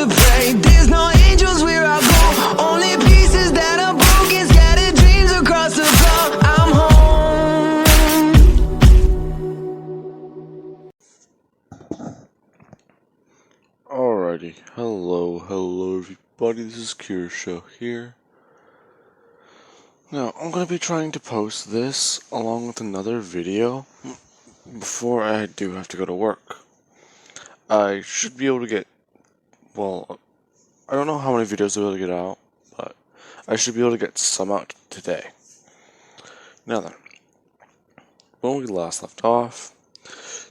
to pray. There's no angels where I go, only pieces that are broken, scattered dreams across the floor. I'm home. Alrighty, hello everybody, this is Kirsho here. Now, I'm going to be trying to post this along with another video before I do have to go to work. I should be able to get, well, I don't know how many videos I'll be able to get out, but I should be able to get some out today. Now then, when we last left off,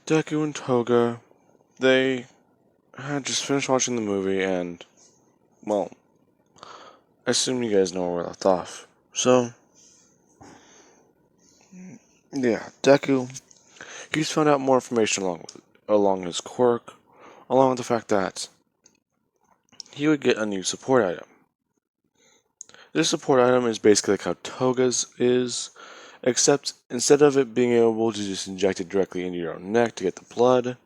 Deku and Toga, they had just finished watching the movie and, well, I assume you guys know where we left off. So, yeah, Deku, he's found out more information along his quirk, along with the fact that he would get a new support item. This support item is basically like how Toga's is, except instead of it being able to just inject it directly into your own neck to get the blood,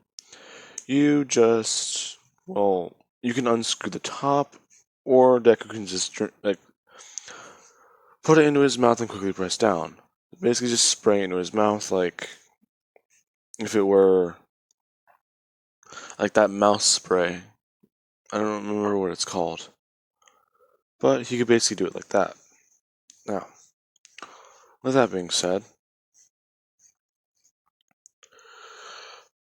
you just, well, you can unscrew the top, or Deku can just put it into his mouth and quickly press down. Basically just spraying it into his mouth like if it were like that mouse spray. I don't remember what it's called. But he could basically do it like that. Now, with that being said,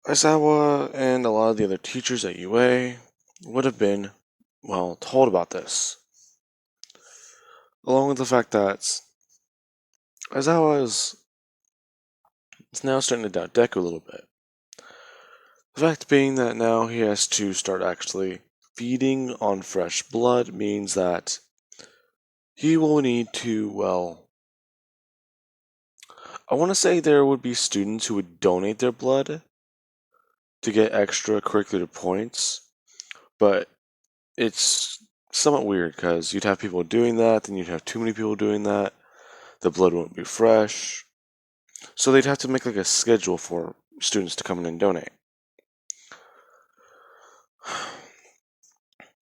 Aizawa and a lot of the other teachers at UA would have been, well, told about this. Along with the fact that Aizawa is now starting to doubt Deku a little bit. The fact being that now he has to start actually feeding on fresh blood means that he will need to, well, I want to say there would be students who would donate their blood to get extracurricular points, but it's somewhat weird because you'd have people doing that, then you'd have too many people doing that, the blood wouldn't be fresh, so they'd have to make like a schedule for students to come in and donate.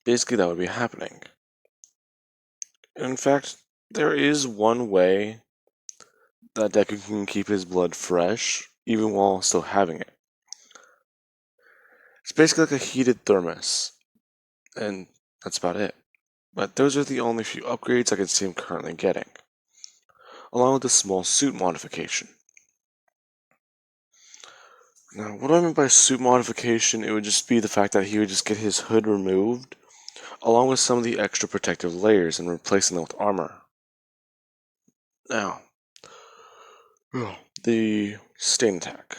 Basically, that would be happening. In fact, there is one way that Deku can keep his blood fresh, even while still having it. It's basically like a heated thermos, and that's about it. But those are the only few upgrades I can see him currently getting, along with a small suit modification. Now, what do I mean by suit modification? It would just be the fact that he would just get his hood removed, along with some of the extra protective layers, and replacing them with armor. Now, the stain attack.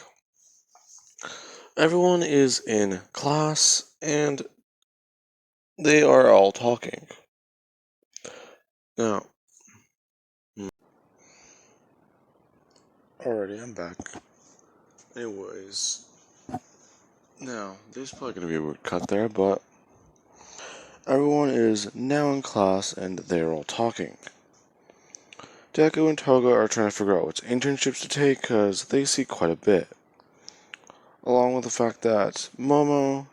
Everyone is in class, and they are all talking. Now, alrighty, I'm back. Anyways, now, there's probably going to be a weird cut there, but everyone is now in class, and they're all talking. Deku and Toga are trying to figure out which internships to take, because they see quite a bit. Along with the fact that Momo,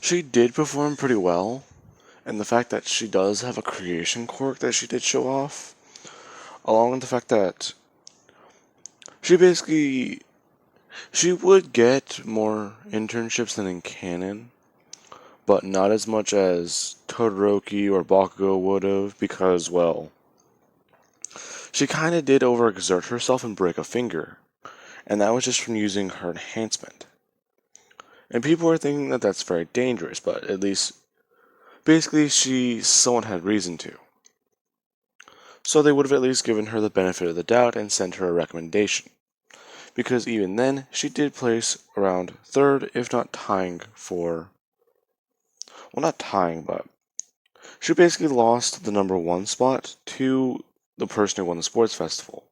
she did perform pretty well, and the fact that she does have a creation quirk that she did show off, along with the fact that she would get more internships than in canon, but not as much as Todoroki or Bakugo would have, because, well, she kinda did overexert herself and break a finger, and that was just from using her enhancement. And people are thinking that that's very dangerous, but at least, basically, she somewhat had reason to. So they would have at least given her the benefit of the doubt and sent her a recommendation. Because even then, she did place around third, if not tying for... Well, not tying, but... She basically lost the number 1 spot to the person who won the sports festival.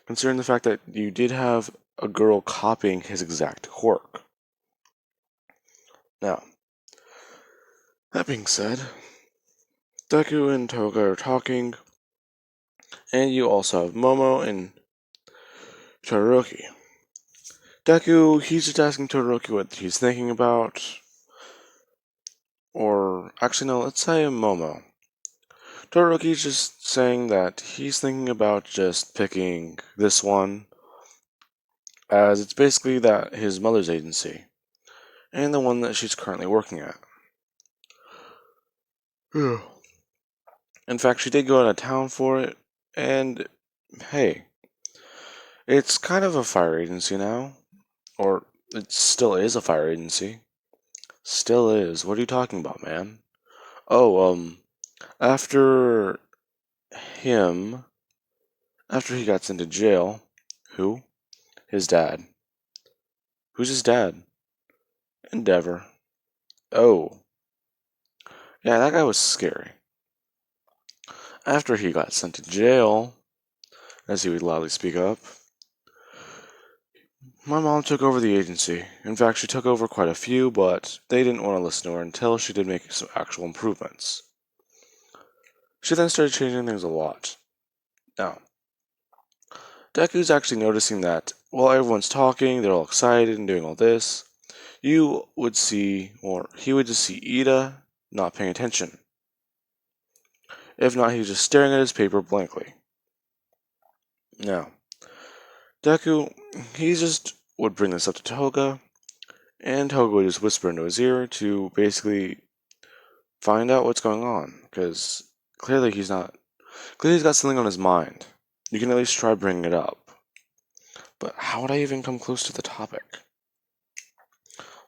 Considering the fact that you did have a girl copying his exact quirk. Now, that being said, Deku and Toga are talking, and you also have Momo and Todoroki. Deku, he's just asking Todoroki what he's thinking about. Or, actually, no, let's say Momo. Todoroki's just saying that he's thinking about just picking this one, as it's basically that his mother's agency, and the one that she's currently working at. In fact, she did go out of town for it, and hey, it's kind of a fire agency now. Or, it still is a fire agency. Still is. What are you talking about, man? Oh, after him, after he got sent to jail, who? His dad. Who's his dad? Endeavor. Oh, yeah, that guy was scary. After he got sent to jail, as he would loudly speak up, my mom took over the agency. In fact, she took over quite a few, but they didn't want to listen to her until she did make some actual improvements. She then started changing things a lot. Now, Deku's actually noticing that while everyone's talking, they're all excited and doing all this, you would see, or he would just see Ida not paying attention. If not, he's just staring at his paper blankly. Now, Deku, he just would bring this up to Toga, and Toga would just whisper into his ear to basically find out what's going on, because clearly he's got something on his mind. You can at least try bringing it up. But how would I even come close to the topic?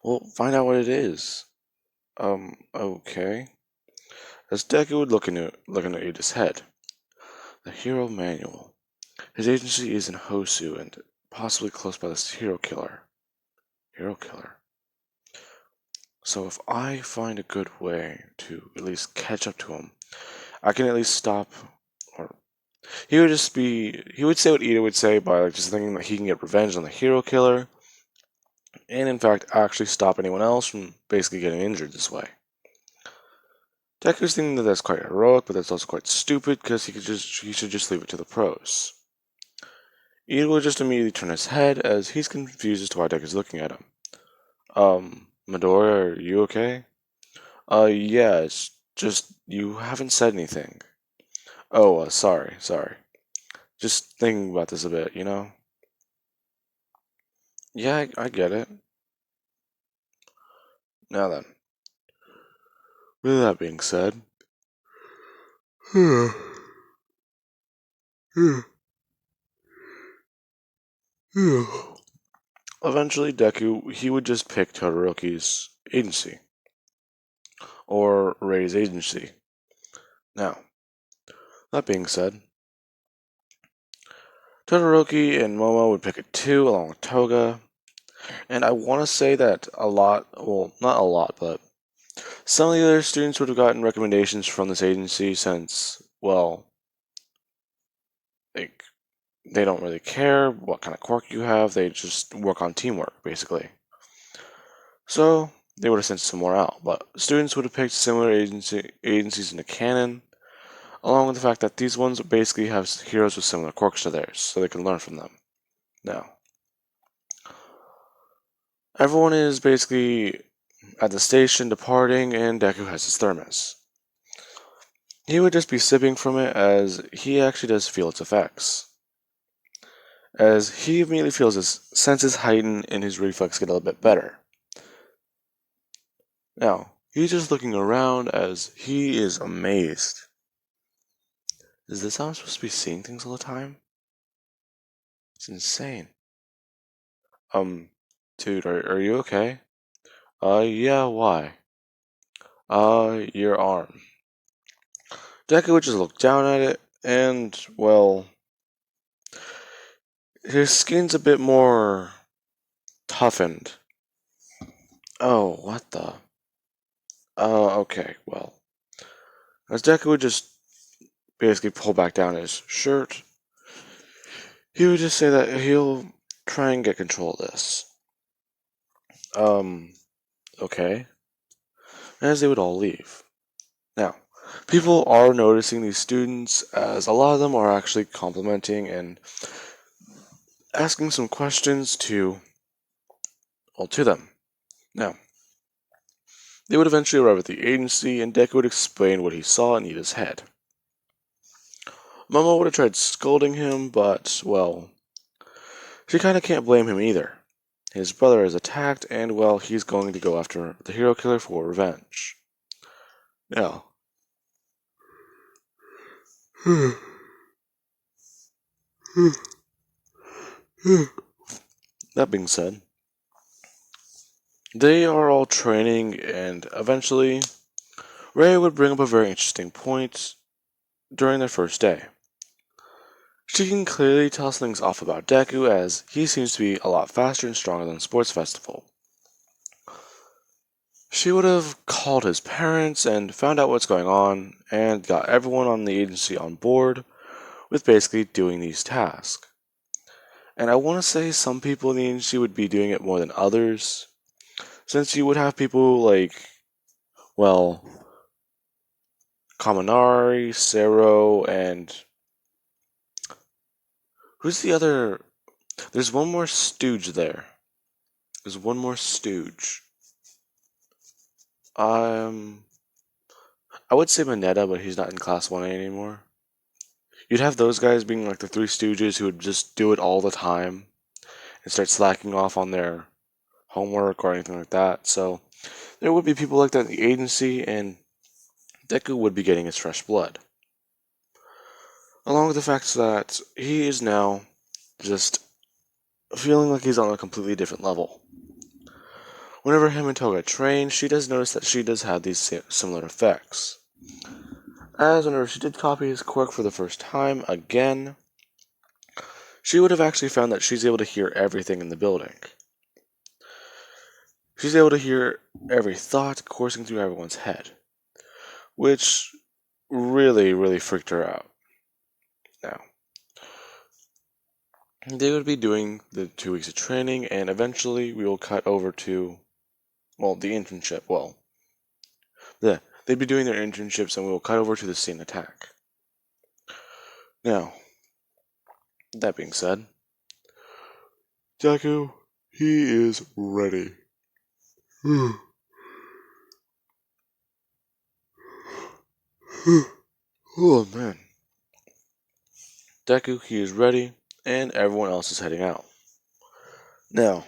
Well, find out what it is. Okay. As Deku would look into Ida's head. The Hero Manual. His agency is in Hosu and possibly close by this hero killer. Hero killer. So if I find a good way to at least catch up to him, I can at least stop, or he would say what Ida would say by just thinking that he can get revenge on the hero killer, and in fact actually stop anyone else from basically getting injured this way. Deku's thinking that that's quite heroic, but that's also quite stupid because he should just leave it to the pros. Ida will just immediately turn his head as he's confused as to why Deku's looking at him. Midoriya, are you okay? Yeah, it's just you haven't said anything. Oh, sorry. Just thinking about this a bit, you know? Yeah, I get it. Now then, with that being said, eventually Deku, he would just pick Todoroki's agency. Or Rei's agency. Now, that being said, Todoroki and Momo would pick it too, along with Toga. And I want to say that a lot, well, not a lot, but some of the other students would have gotten recommendations from this agency since, well, like, they don't really care what kind of quirk you have, they just work on teamwork, basically. So, they would have sent some more out, but students would have picked similar agencies in the canon, along with the fact that these ones basically have heroes with similar quirks to theirs, so they can learn from them. Now, everyone is basically at the station departing, and Deku has his thermos. He would just be sipping from it as he actually does feel its effects. As he immediately feels his senses heighten and his reflex get a little bit better. Now, he's just looking around as he is amazed. Is this how I'm supposed to be seeing things all the time? It's insane. Dude, are you okay? Yeah, why? Your arm. Deku would just look down at it, and, well, his skin's a bit more toughened. Oh, what the? Okay, well. As Deku would just basically pull back down his shirt, he would just say that he'll try and get control of this. Okay. As they would all leave. Now, people are noticing these students as a lot of them are actually complimenting and asking some questions to to them. Now, they would eventually arrive at the agency, and Deku would explain what he saw in Ida's head. Momo would have tried scolding him, but, well, she kinda can't blame him either. His brother is attacked, and, well, he's going to go after the hero killer for revenge. Now, that being said, they are all training, and eventually, Ray would bring up a very interesting point during their first day. She can clearly tell something's off about Deku, as he seems to be a lot faster and stronger than Sports Festival. She would have called his parents and found out what's going on, and got everyone on the agency on board with basically doing these tasks. And I want to say some people in the agency would be doing it more than others, since you would have people like, well, Kaminari, Sero, and who's the other? There's one more stooge there. There's one more stooge. I would say Mineta, but he's not in Class 1A anymore. You'd have those guys being like the three stooges who would just do it all the time and start slacking off on their homework or anything like that. So there would be people like that in the agency, and Deku would be getting his fresh blood. Along with the fact that he is now just feeling like he's on a completely different level. Whenever him and Toga train, she does notice that she does have these similar effects. As whenever she did copy his quirk for the first time, again, she would have actually found that she's able to hear everything in the building. She's able to hear every thought coursing through everyone's head, which really, really freaked her out. Now, they would be doing the 2 weeks of training, and eventually we will cut over to, well, the internship. Well, they'd be doing their internships, and we will cut over to the scene attack. Now, that being said, Deku, he is ready. Oh man. Deku, he is ready, and everyone else is heading out. Now,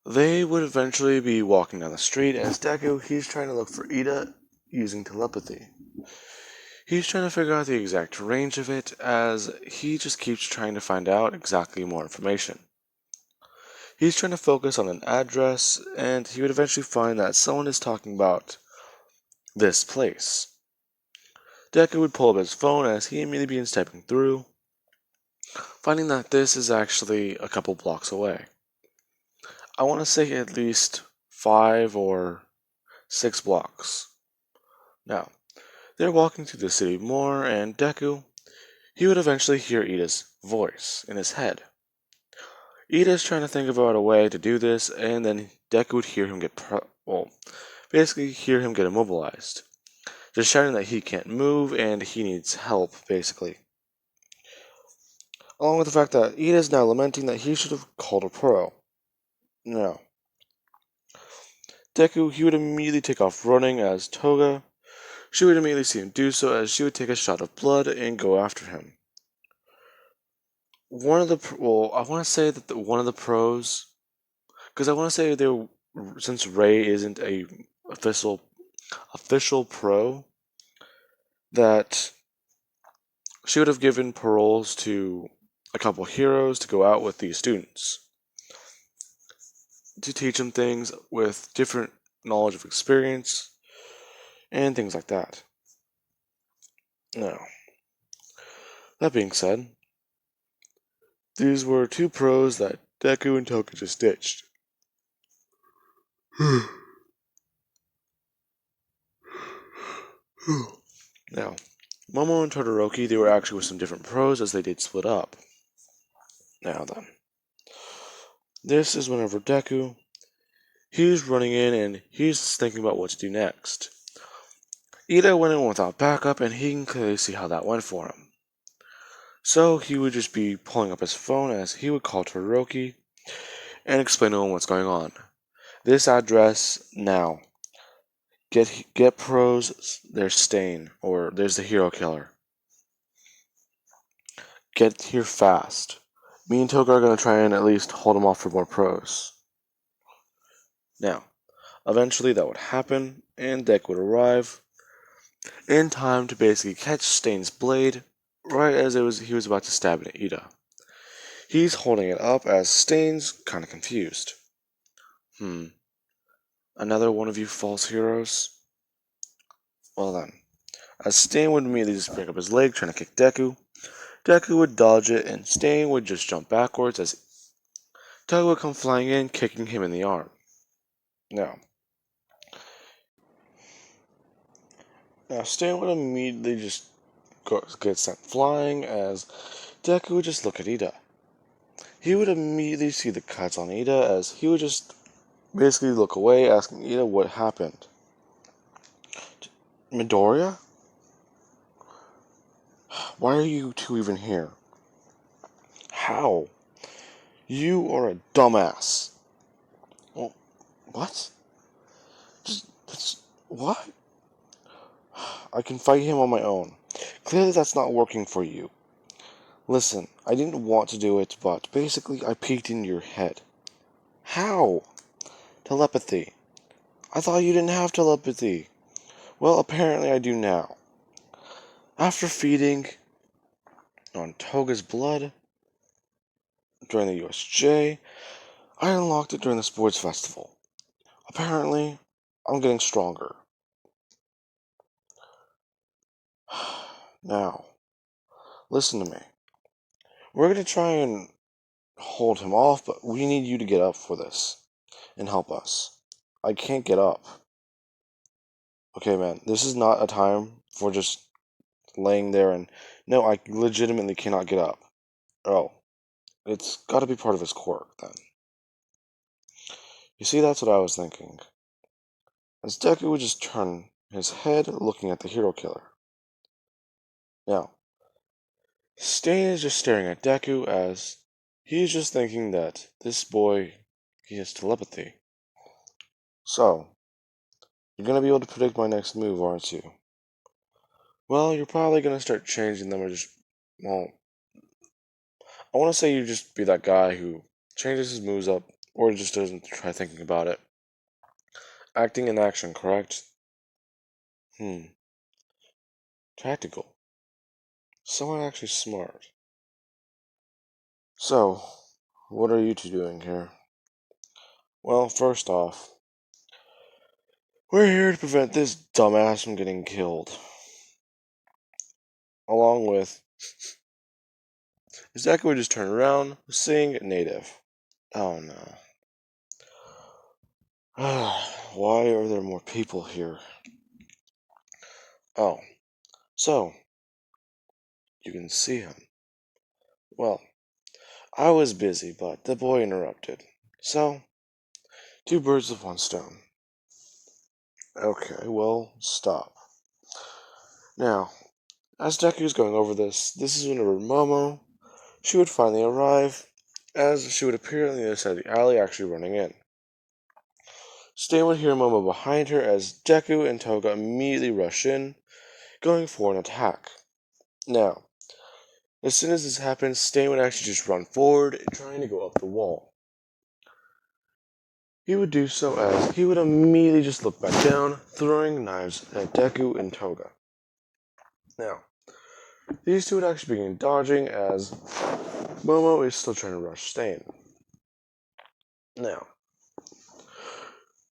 they would eventually be walking down the street as Deku, he's trying to look for Ida using telepathy. He's trying to figure out the exact range of it, as he just keeps trying to find out exactly more information. He's trying to focus on an address, and he would eventually find that someone is talking about this place. Deku would pull up his phone as he immediately begins typing through, finding that this is actually a couple blocks away. I want to say at least 5 or 6 blocks. Now, they're walking through the city more, and Deku, he would eventually hear Ida's voice in his head. Ida's trying to think about a way to do this, and then Deku would hear him basically hear him get immobilized, just shouting that he can't move and he needs help, basically. Along with the fact that Ida's now lamenting that he should have called a pro. No. Deku, he would immediately take off running as Toga, she would immediately see him do so as she would take a shot of blood and go after him. One of the, I want to say that one of the pros, because I want to say since Ray isn't a official pro, that she would have given paroles to a couple heroes to go out with these students to teach them things with different knowledge of experience and things like that. Now, that being said, these were 2 pros that Deku and Toga just ditched. Now, Momo and Todoroki, they were actually with some different pros as they did split up. Now then, this is whenever Deku, he's running in and he's thinking about what to do next. Ida went in without backup, and he can clearly see how that went for him. So he would just be pulling up his phone as he would call Todoroki, and explain to him what's going on. This address now. Get pros, there's Stain, or there's the hero killer. Get here fast. Me and Toga are going to try and at least hold him off for more pros. Now, eventually that would happen, and Deku would arrive in time to basically catch Stain's blade right as he was about to stab at Ida. He's holding it up as Stain's kind of confused. Another one of you false heroes? Well then, as Stain would immediately just break up his leg trying to kick Deku, Deku would dodge it and Stain would just jump backwards as Toga would come flying in, kicking him in the arm. Now Stain would immediately just get sent flying as Deku would just look at Ida. He would immediately see the cuts on Ida as he would just basically look away, asking Ida what happened. Midoriya? Why are you two even here? How? You are a dumbass. Well, what? What? I can fight him on my own. Clearly that's not working for you. Listen, I didn't want to do it, but basically I peeked in your head. How? Telepathy. I thought you didn't have telepathy. Well, apparently I do now. After feeding on Toga's blood during the USJ, I unlocked it during the sports festival. Apparently, I'm getting stronger. Now, listen to me. We're going to try and hold him off, but we need you to get up for this and help us. I can't get up. Okay, man, this is not a time for just laying there and... No, I legitimately cannot get up. Oh, it's got to be part of his quirk, then. You see, that's what I was thinking. As Deku would just turn his head, looking at the hero killer. Now, Stain is just staring at Deku as he's just thinking that this boy, he has telepathy. So, you're going to be able to predict my next move, aren't you? Well, you're probably going to start changing them or just, well, I want to say you just be that guy who changes his moves up or just doesn't try thinking about it. Acting in action, correct? Tactical. Someone actually smart. So, what are you two doing here? Well, first off, we're here to prevent this dumbass from getting killed. Along with... Deku would just turn around, saying native. Oh no. Why are there more people here? Oh, so, you can see him. Well, I was busy, but the boy interrupted. So, two birds with one stone. Okay, well, stop. Now, as Deku's going over this is whenever Momo, she would finally arrive, as she would appear on the other side of the alley, actually running in. Stain would hear Momo behind her as Deku and Toga immediately rush in, going for an attack. Now, as soon as this happens, Stain would actually just run forward, trying to go up the wall. He would do so as he would immediately just look back down, throwing knives at Deku and Toga. Now, these two would actually begin dodging as Momo is still trying to rush Stain. Now,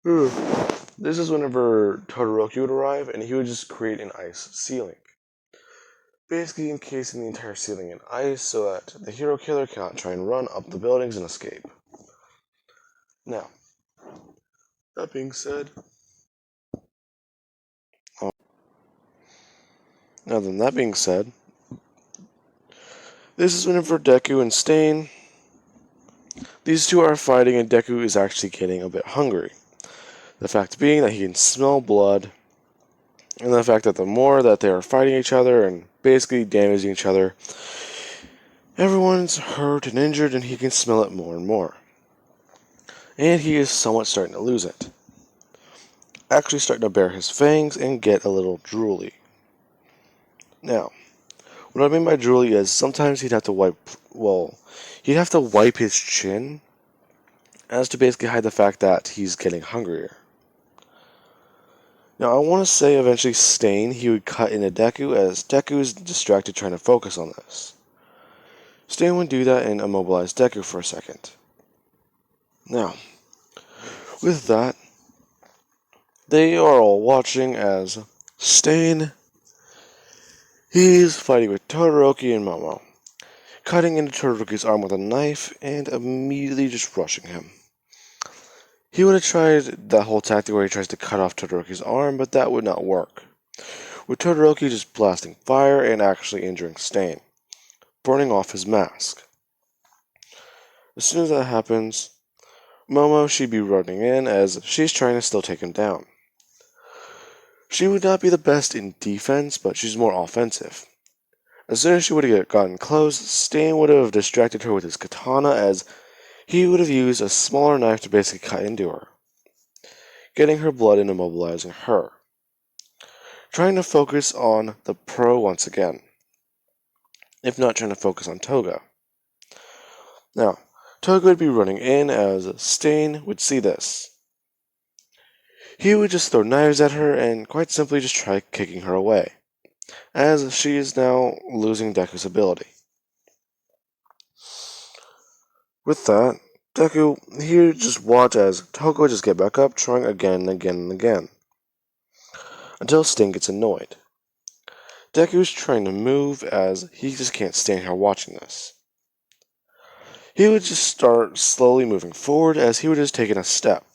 this is whenever Todoroki would arrive and he would just create an ice ceiling. Basically encasing the entire ceiling in ice so that the hero killer cannot try and run up the buildings and escape. Now, that being said, this is whenever Deku and Stain, these two are fighting and Deku is actually getting a bit hungry. The fact being that he can smell blood, and the fact that the more that they are fighting each other and basically damaging each other, everyone's hurt and injured and he can smell it more and more. and he is somewhat starting to lose it. Actually starting to bare his fangs and get a little drooly. Now, what I mean by drooly is sometimes he'd have to wipe his chin as to basically hide the fact that he's getting hungrier. Now, I want to say eventually Stain, he would cut into Deku as Deku is distracted trying to focus on this. Stain would do that and immobilize Deku for a second. Now, with that, they are all watching as Stain, he's fighting with Todoroki and Momo, cutting into Todoroki's arm with a knife and immediately just rushing him. He would have tried that whole tactic where he tries to cut off Todoroki's arm, but that would not work, with Todoroki just blasting fire and actually injuring Stain, burning off his mask. As soon as that happens, Momo, she'd be running in as she's trying to still take him down. She would not be the best in defense, but she's more offensive. As soon as she would have gotten close, Stain would have distracted her with his katana as he would have used a smaller knife to basically cut into her, getting her blood and immobilizing her. Trying to focus on the pro once again, if not trying to focus on Toga. Now, Toga would be running in as Stain would see this. He would just throw knives at her and quite simply just try kicking her away, as she is now losing Deku's ability. With that, Deku, he just watch as Toga would just get back up, trying again and again and again, until Stain gets annoyed. Deku's trying to move as he just can't stand here watching this. He would just start slowly moving forward as he would just take a step.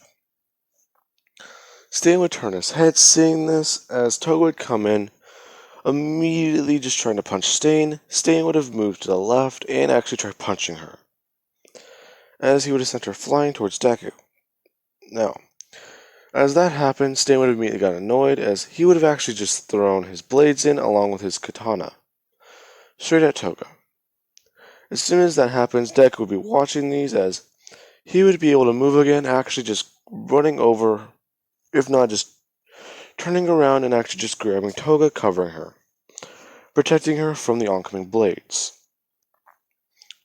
Stain would turn his head seeing this as Toga would come in, immediately just trying to punch Stain. Stain would have moved to the left and actually tried punching her, as he would have sent her flying towards Deku. Now, as that happened, Stain would have immediately got annoyed as he would have actually just thrown his blades in along with his katana, straight at Toga. As soon as that happens, Deku would be watching these as he would be able to move again, actually just running over, if not just turning around and actually just grabbing Toga, covering her, protecting her from the oncoming blades.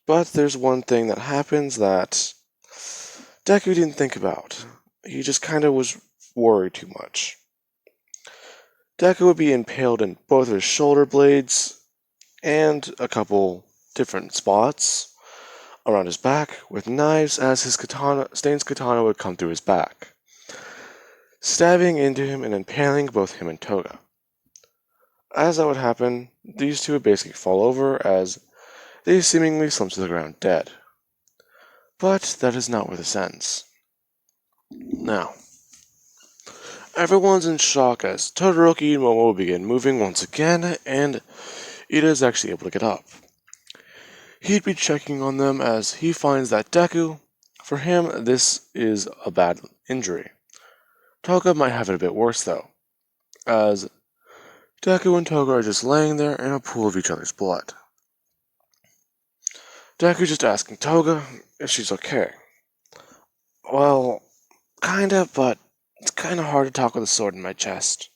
But there's one thing that happens that Deku didn't think about. He just kind of was worried too much. Deku would be impaled in both his shoulder blades and a couple different spots around his back with knives as Stain's katana would come through his back, stabbing into him and impaling both him and Toga. As that would happen, these two would basically fall over as they seemingly slump to the ground dead. But that is not where this ends. Now, everyone's in shock as Todoroki and Momo begin moving once again, and Ida is actually able to get up. He'd be checking on them as he finds that Deku, for him, this is a bad injury. Toga might have it a bit worse though, as Deku and Toga are just laying there in a pool of each other's blood. Deku just asking Toga if she's okay. Well, kinda, but it's kinda hard to talk with a sword in my chest.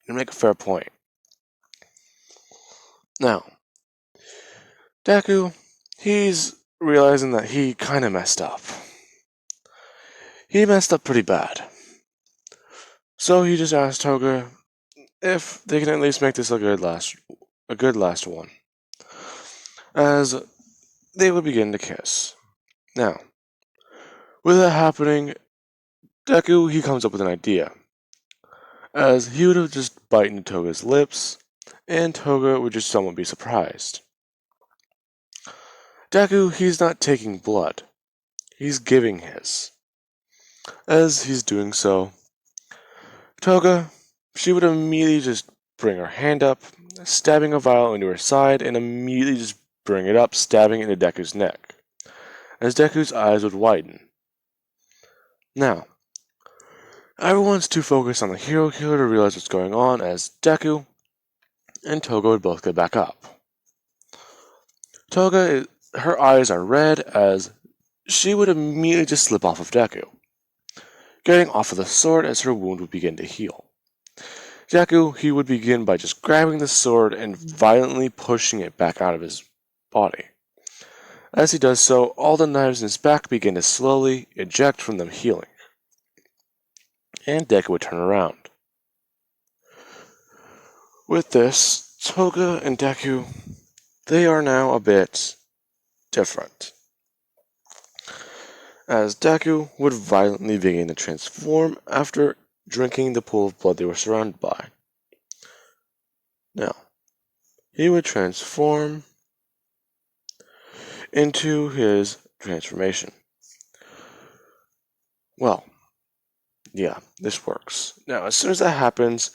You make a fair point. Now, Deku, he's realizing that he kinda messed up. He messed up pretty bad. So he just asked Toga if they can at least make this a good last one, as they would begin to kiss. Now, with that happening, Deku, he comes up with an idea, as he would have just bitten into Toga's lips, and Toga would just somewhat be surprised. Deku, he's not taking blood, he's giving his. As he's doing so, Toga, she would immediately just bring her hand up, stabbing a vial into her side, and immediately just bring it up, stabbing into Deku's neck, as Deku's eyes would widen. Now, everyone's too focused on the hero killer to realize what's going on, as Deku and Toga would both get back up. Her eyes are red as she would immediately just slip off of Deku, getting off of the sword as her wound would begin to heal. Deku, he would begin by just grabbing the sword and violently pushing it back out of his body. As he does so, all the knives in his back begin to slowly eject from them healing. And Deku would turn around. With this, Toga and Deku, they are now a bit different, as Deku would violently begin to transform after drinking the pool of blood they were surrounded by. Now, he would transform into his transformation. Well, yeah, this works. Now, as soon as that happens,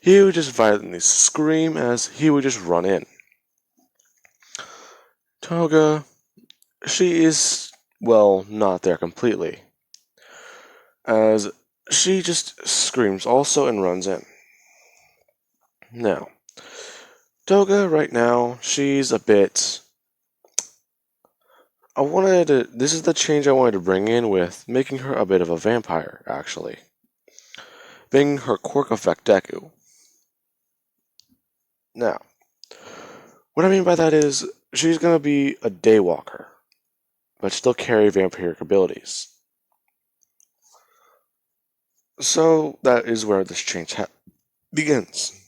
he would just violently scream as he would just run in. Toga, she is, well, not there completely, as she just screams also and runs in. Now, Toga right now, she's a bit... this is the change I wanted to bring in with making her a bit of a vampire, actually. Being her quirk effect Deku. Now, what I mean by that is, she's gonna be a daywalker, but still carry vampiric abilities. So, that is where this change begins.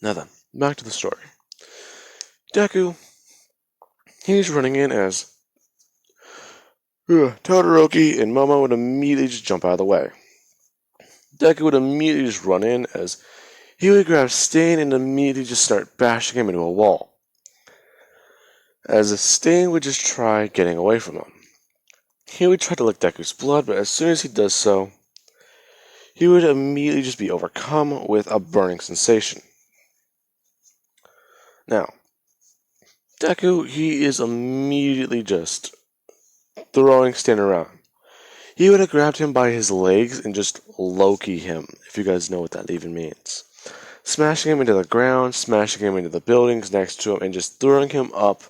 Now then, back to the story. Deku, he's running in as Todoroki and Momo would immediately just jump out of the way. Deku would immediately just run in as he would grab Stain and immediately just start bashing him into a wall. As Stain would just try getting away from him. He would try to lick Deku's blood, but as soon as he does so, he would immediately just be overcome with a burning sensation. Now, Deku, he is immediately just throwing Stain around. He would have grabbed him by his legs and just Loki him, if you guys know what that even means. Smashing him into the ground, smashing him into the buildings next to him, and just throwing him up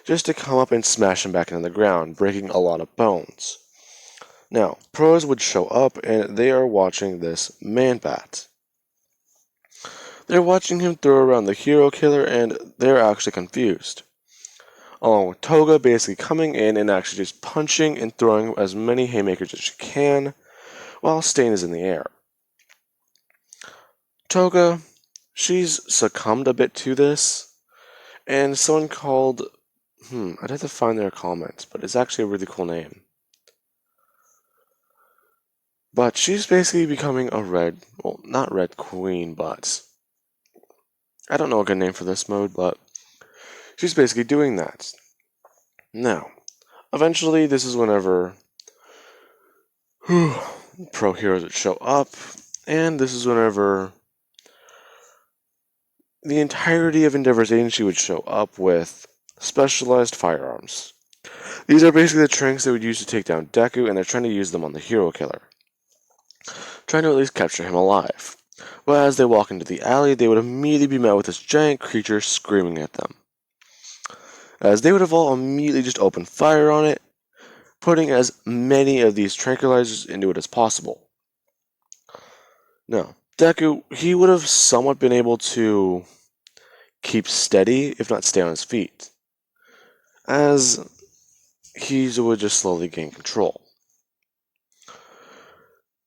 just to come up and smash him back into the ground, breaking a lot of bones. Now, pros would show up and they are watching this man-bat. They're watching him throw around the hero killer and they're actually confused. Along with Toga basically coming in and actually just punching and throwing as many haymakers as she can while Stain is in the air. Toga, she's succumbed a bit to this, and someone called, I'd have to find their comments, but it's actually a really cool name. But she's basically becoming a not red queen, but I don't know a good name for this mode, but she's basically doing that. Now, eventually this is whenever pro heroes would show up, and this is whenever the entirety of Endeavor's agency would show up with specialized firearms. These are basically the tranks they would use to take down Deku, and they're trying to use them on the hero killer, trying to at least capture him alive. But as they walk into the alley, they would immediately be met with this giant creature screaming at them, as they would have all immediately just opened fire on it, putting as many of these tranquilizers into it as possible. Now, Deku, he would have somewhat been able to keep steady, if not stay on his feet, as he would just slowly gain control.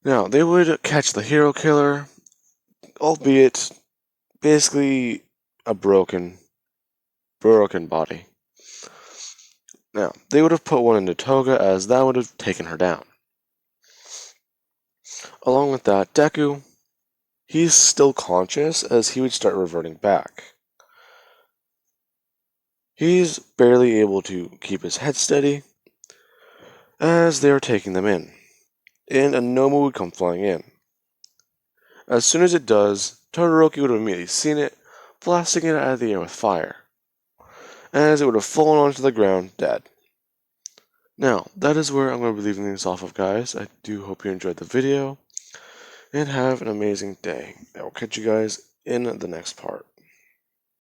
Now, they would catch the hero killer, albeit basically a broken body. Now, they would have put one into Toga, as that would have taken her down. Along with that, Deku, he's still conscious as he would start reverting back. He's barely able to keep his head steady as they are taking them in, and a Nomu would come flying in. As soon as it does, Todoroki would have immediately seen it, blasting it out of the air with fire, as it would have fallen onto the ground dead. Now, that is where I'm going to be leaving this off of, guys. I do hope you enjoyed the video, and have an amazing day. I will catch you guys in the next part.